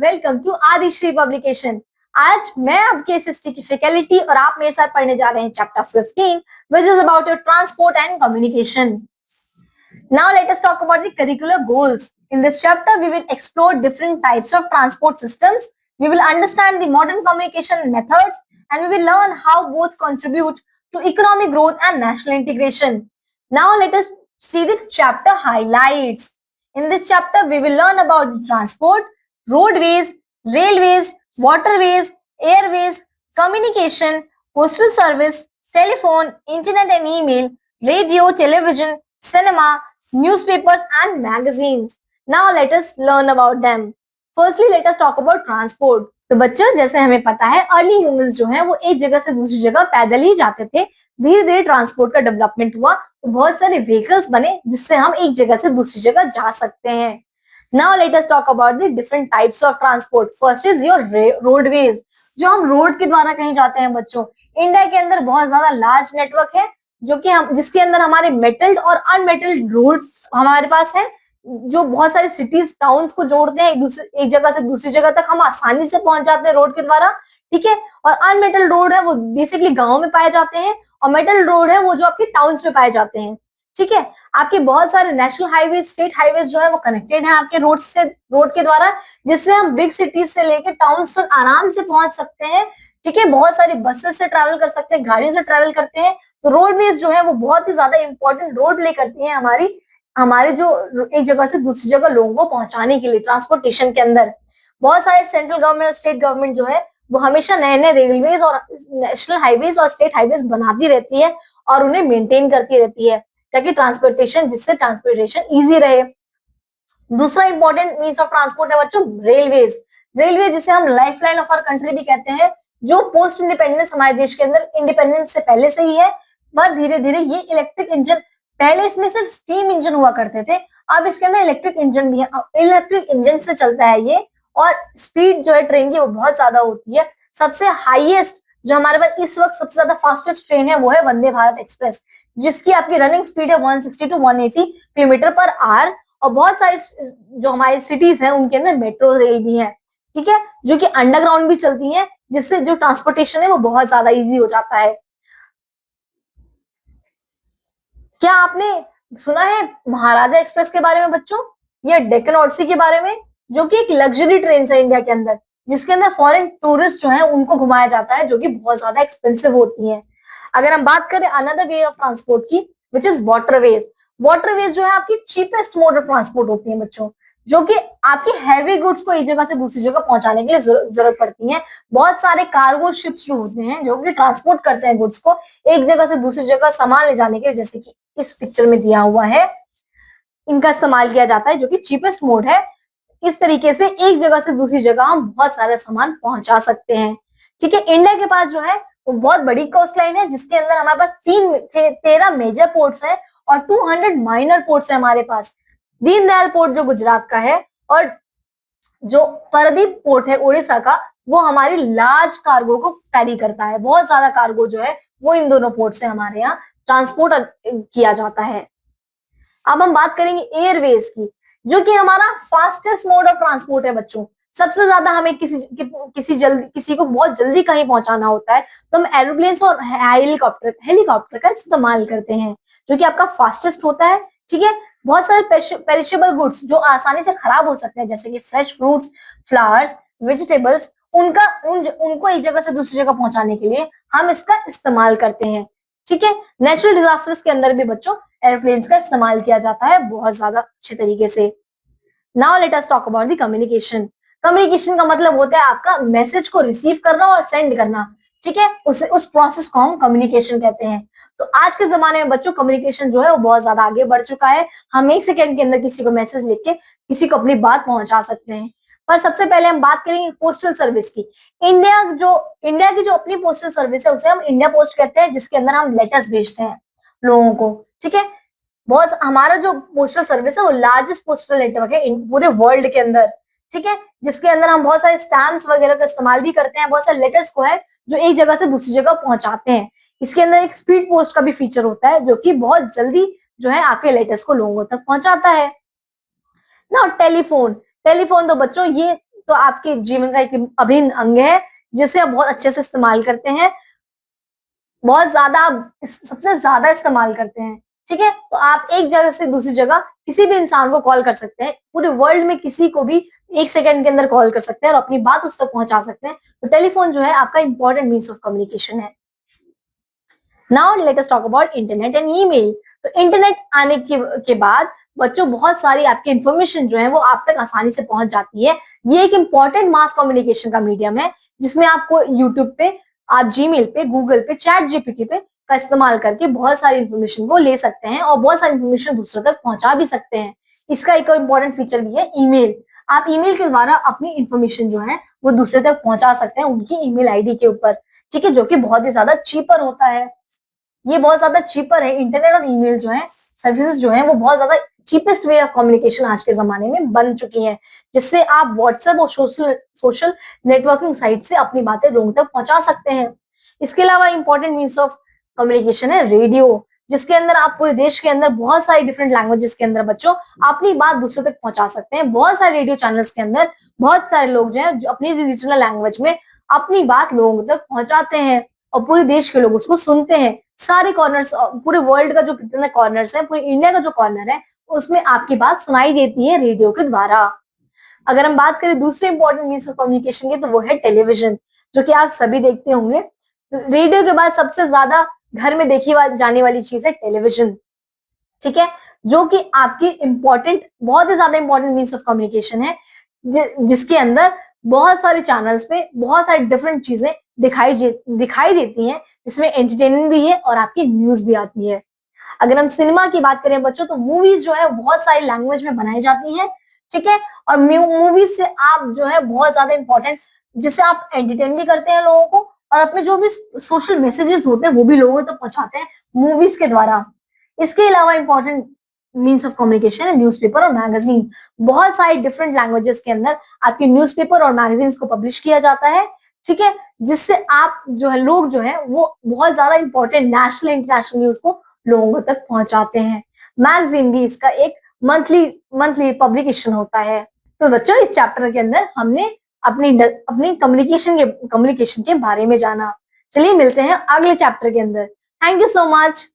Welcome to Adishree publication. आज मैं आपके एसएसटी की फैकल्टी और आप मेरे साथ पढ़ने जा रहे हैं chapter 15 which is about your transport and communication. Now let us talk about the curricular goals. In this chapter we will explore different types of transport systems. We will understand the modern communication methods and we will learn how both contribute to economic growth and national integration. Now let us see the chapter highlights. In this chapter, we will learn about the transport, roadways, railways, waterways, airways, communication, postal service, telephone, internet and email, radio, television, cinema, newspapers and magazines. Now let us learn about them. Firstly, let us talk about transport. तो बच्चों, जैसे हमें पता है early humans जो है वो एक जगह से दूसरी जगह पैदल ही जाते थे। धीरे धीरे ट्रांसपोर्ट का डेवलपमेंट हुआ तो बहुत सारे व्हीकल्स बने जिससे हम एक जगह से दूसरी जगह जा सकते हैं। Now let us talk about the different types of transport. First is your roadways, जो हम रोड के द्वारा कहीं जाते हैं। बच्चों, इंडिया के अंदर बहुत ज्यादा लार्ज नेटवर्क है जो कि हम जिसके अंदर हमारे मेटल्ड और अनमेटल्ड रोड हमारे पास है, जो बहुत सारे सिटीज टाउन्स को जोड़ते हैं। एक जगह से दूसरी जगह तक हम आसानी से पहुंच जाते हैं रोड के द्वारा, ठीक है। और अनमेटल रोड है वो बेसिकली गांव में पाए जाते हैं और मेटल रोड है वो जो आपके टाउन्स में पाए जाते हैं, ठीक है। आपके बहुत सारे नेशनल हाईवे, स्टेट हाईवेज जो है वो कनेक्टेड है आपके रोड के द्वारा, जिससे हम बिग सिटीज से लेकर टाउन तक आराम से पहुंच सकते हैं, ठीक है। बहुत सारी बसेस से ट्रैवल कर सकते हैं, गाड़ियों से ट्रैवल करते हैं। तो रोडवेज जो है वो बहुत ही ज्यादा इंपॉर्टेंट रोल प्ले करती है हमारे जो एक जगह से दूसरी जगह लोगों को पहुंचाने के लिए ट्रांसपोर्टेशन के अंदर। बहुत सारे सेंट्रल गवर्नमेंट और स्टेट गवर्नमेंट जो है वो हमेशा नए नए रेलवेज और नेशनल हाईवेज और स्टेट हाईवेज बनाती रहती है और उन्हें मेंटेन करती रहती है ताकि जिससे ट्रांसपोर्टेशन इजी रहे। दूसरा इंपॉर्टेंट मीन्स ऑफ ट्रांसपोर्ट है बच्चों रेलवेज। रेलवे जिसे हम lifeline of our country भी कहते हैं, जो पोस्ट इंडिपेंडेंस हमारे देश के अंदर इंडिपेंडेंस से पहले से ही है, पर धीरे धीरे ये इलेक्ट्रिक इंजन, पहले इसमें सिर्फ स्टीम इंजन हुआ करते थे, अब इसके अंदर इलेक्ट्रिक इंजन भी है। इलेक्ट्रिक इंजन से चलता है ये और स्पीड जो है ट्रेन की वो बहुत ज्यादा होती है। सबसे हाईएस्ट जो हमारे पास इस वक्त सबसे ज्यादा फास्टेस्ट ट्रेन है वो है वंदे भारत एक्सप्रेस, जिसकी आपकी रनिंग स्पीड है 160 टू 180 किलोमीटर पर आवर। और बहुत सारी जो हमारी सिटीज हैं उनके अंदर मेट्रो रेल भी है, ठीक है, जो कि अंडरग्राउंड भी चलती है, जिससे जो ट्रांसपोर्टेशन है वो बहुत ज्यादा इजी हो जाता है। क्या आपने सुना है महाराजा एक्सप्रेस के बारे में बच्चों, या डेक्कन ओडिसी के बारे में, जो कि एक लग्जरी ट्रेन है इंडिया के अंदर, जिसके अंदर फॉरेन टूरिस्ट जो है उनको घुमाया जाता है, जो कि बहुत ज्यादा एक्सपेंसिव होती है। अगर हम बात करें अनदर वे ऑफ ट्रांसपोर्ट की विच इज वाटरवेज। वाटरवेज जो है आपकी चीपेस्ट मोड ऑफ ट्रांसपोर्ट होती है बच्चों, जो कि आपकी हैवी गुड्स को एक जगह से दूसरी जगह पहुंचाने के लिए जरूरत पड़ती है। बहुत सारे कार्गो शिप्स जो होते हैं जो कि ट्रांसपोर्ट करते हैं गुड्स को एक जगह से दूसरी जगह सामान ले जाने के लिए, जैसे कि इस पिक्चर में दिया हुआ है, इनका इस्तेमाल किया जाता है, जो कि चीपेस्ट मोड है। इस तरीके से एक जगह से दूसरी जगह हम बहुत सारे सामान पहुंचा सकते हैं, ठीक है। इंडिया के पास जो है वो बहुत बड़ी कोस्ट लाइन है, जिसके अंदर हमारे पास 13 मेजर पोर्ट्स है और 200 माइनर पोर्ट्स है हमारे पास। दीनदयाल पोर्ट जो गुजरात का है और जो पारादीप पोर्ट है उड़ीसा का, वो हमारी लार्ज कार्गो को कैरी करता है। बहुत ज्यादा कार्गो जो है वो इन दोनों पोर्ट से हमारे यहाँ ट्रांसपोर्ट किया जाता है। अब हम बात करेंगे एयरवेज की, जो कि हमारा फास्टेस्ट मोड ऑफ ट्रांसपोर्ट है बच्चों। सबसे ज्यादा हमें किसी को बहुत जल्दी कहीं पहुंचाना होता है तो हम एरोप्लेन और हेलीकॉप्टर का इस्तेमाल करते हैं, जो कि आपका फास्टेस्ट होता है, ठीक है। बहुत सारे पेरिशेबल गुड्स जो आसानी से खराब हो सकते हैं, जैसे कि फ्रेश फ्रूट्स, फ्लावर्स, वेजिटेबल्स, उनको एक जगह से दूसरी जगह पहुंचाने के लिए हम इसका इस्तेमाल करते हैं, ठीक है। नेचुरल डिजास्टर्स के अंदर भी बच्चों एयरप्लेन्स का इस्तेमाल किया जाता है बहुत ज्यादा अच्छे तरीके से। Now let us talk about the communication. Communication का मतलब होता है आपका मैसेज को रिसीव करना और सेंड करना, ठीक है। उस प्रोसेस को हम कम्युनिकेशन कहते हैं। तो आज के जमाने में बच्चों कम्युनिकेशन जो है वो बहुत ज्यादा आगे बढ़ चुका है। हम 1 सेकेंड के अंदर किसी को मैसेज लिख के किसी को अपनी बात पहुंचा सकते हैं। पर सबसे पहले हम बात करेंगे पोस्टल सर्विस की। इंडिया की जो अपनी पोस्टल सर्विस है उसे हम इंडिया पोस्ट कहते हैं, जिसके अंदर हम लेटर्स भेजते हैं लोगों को, ठीक है। बहुत हमारा जो पोस्टल सर्विस है वो लार्जेस्ट पोस्टल नेटवर्क है पूरे वर्ल्ड के अंदर, ठीक है, जिसके अंदर हम बहुत सारे स्टैम्प्स वगैरह का इस्तेमाल भी करते हैं। बहुत सारे लेटर्स को है जो एक जगह से दूसरी जगह पहुंचाते हैं। इसके अंदर एक स्पीड पोस्ट का भी फीचर होता है, जो कि बहुत जल्दी जो है आपके लेटर्स को लोगों तक पहुंचाता है ना। टेलीफोन तो बच्चों ये तो आपके जीवन का एक अभिन्न अंग है जिसे आप बहुत अच्छे से इस्तेमाल करते हैं, बहुत ज्यादा, सबसे ज्यादा इस्तेमाल करते हैं। ठीक है, तो आप एक जगह से दूसरी जगह किसी भी इंसान को कॉल कर सकते हैं, पूरे वर्ल्ड में किसी को भी 1 सेकंड के अंदर कॉल कर सकते हैं और अपनी बात उस तक पहुंचा सकते हैं। तो टेलीफोन जो है आपका इंपॉर्टेंट मीन्स ऑफ कम्युनिकेशन है। Now let us talk about internet and email. तो इंटरनेट आने के बाद बच्चों बहुत सारी आपकी इंफॉर्मेशन जो है वो आप तक आसानी से पहुंच जाती है। ये एक इंपॉर्टेंट मास कम्युनिकेशन का मीडियम है जिसमें आपको यूट्यूब पे, आप जीमेल पे, गूगल पे, चैट जीपीटी पे का इस्तेमाल करके बहुत सारी इंफॉर्मेशन को ले सकते हैं और बहुत सारी इंफॉर्मेशन दूसरों तक पहुंचा भी सकते हैं। इसका एक और इम्पोर्टेंट फीचर भी है ईमेल। आप ईमेल के द्वारा अपनी इंफॉर्मेशन जो है वो दूसरे तक पहुंचा सकते हैं उनकी ईमेल आईडी के ऊपर। ठीक है, जो कि बहुत ही ज्यादा चीपर होता है। ये बहुत ज्यादा चीपर है। इंटरनेट और ईमेल जो है सर्विसेज जो है वो बहुत ज्यादा चीपेस्ट वे ऑफ कम्युनिकेशन आज के जमाने में बन चुकी हैं, जिससे आप व्हाट्सएप और सोशल नेटवर्किंग साइट से अपनी बातें लोगों तक पहुंचा सकते हैं। इसके अलावा इंपॉर्टेंट मीन्स ऑफ कम्युनिकेशन है रेडियो, जिसके अंदर आप पूरे देश के अंदर बहुत सारी डिफरेंट लैंग्वेजेस के अंदर बच्चों अपनी बात दूसरे तक पहुंचा सकते हैं। बहुत सारे रेडियो चैनल्स के अंदर बहुत सारे लोग जो है जो अपनी रीजनल लैंग्वेज में अपनी बात लोगों तक पहुंचाते हैं और पूरे देश के लोग उसको सुनते हैं। सारे कॉर्नर्स, पूरे वर्ल्ड का जो कितने कॉर्नर्स है, पूरे इंडिया का जो कॉर्नर है उसमें आपकी बात सुनाई देती है रेडियो के द्वारा। अगर हम बात करें दूसरे इंपॉर्टेंट मीन्स ऑफ कम्युनिकेशन की तो वो है टेलीविजन, जो कि आप सभी देखते होंगे। रेडियो के बाद सबसे ज्यादा घर में देखी जाने वाली चीज है टेलीविजन। ठीक है, जो कि आपकी इंपॉर्टेंट, बहुत ही ज्यादा इंपॉर्टेंट मीन्स ऑफ कम्युनिकेशन है, जिसके अंदर बहुत सारे चैनल्स पे बहुत सारी डिफरेंट चीजें दिखाई देती हैं, जिसमें एंटरटेनमेंट भी है और आपकी न्यूज भी आती है। अगर हम सिनेमा की बात करें बच्चों तो मूवीज जो है बहुत सारी लैंग्वेज में बनाई जाती हैं। ठीक है, और मूवीज से आप जो है बहुत ज्यादा इंपॉर्टेंट, जिससे आप एंटरटेन भी करते हैं लोगों को और अपने जो भी सोशल मैसेजेस होते हैं वो भी लोगों तक पहुंचाते हैं मूवीज के द्वारा। इसके अलावा इंपॉर्टेंट मीन्स ऑफ कम्युनिकेशन है न्यूज़पेपर और मैगजीन। बहुत सारी डिफरेंट लैंग्वेजेस के अंदर आपके न्यूज़पेपर और मैगजीन्स को पब्लिश किया जाता है। ठीक है, जिससे आप जो है लोग जो है वो बहुत ज्यादा इंपॉर्टेंट नेशनल इंटरनेशनल न्यूज को लोगों तक पहुंचाते हैं। मैगजीन भी इसका एक मंथली पब्लिकेशन होता है। तो बच्चों इस चैप्टर के अंदर हमने अपनी कम्युनिकेशन के बारे में जाना। चलिए मिलते हैं अगले चैप्टर के अंदर। Thank you so much.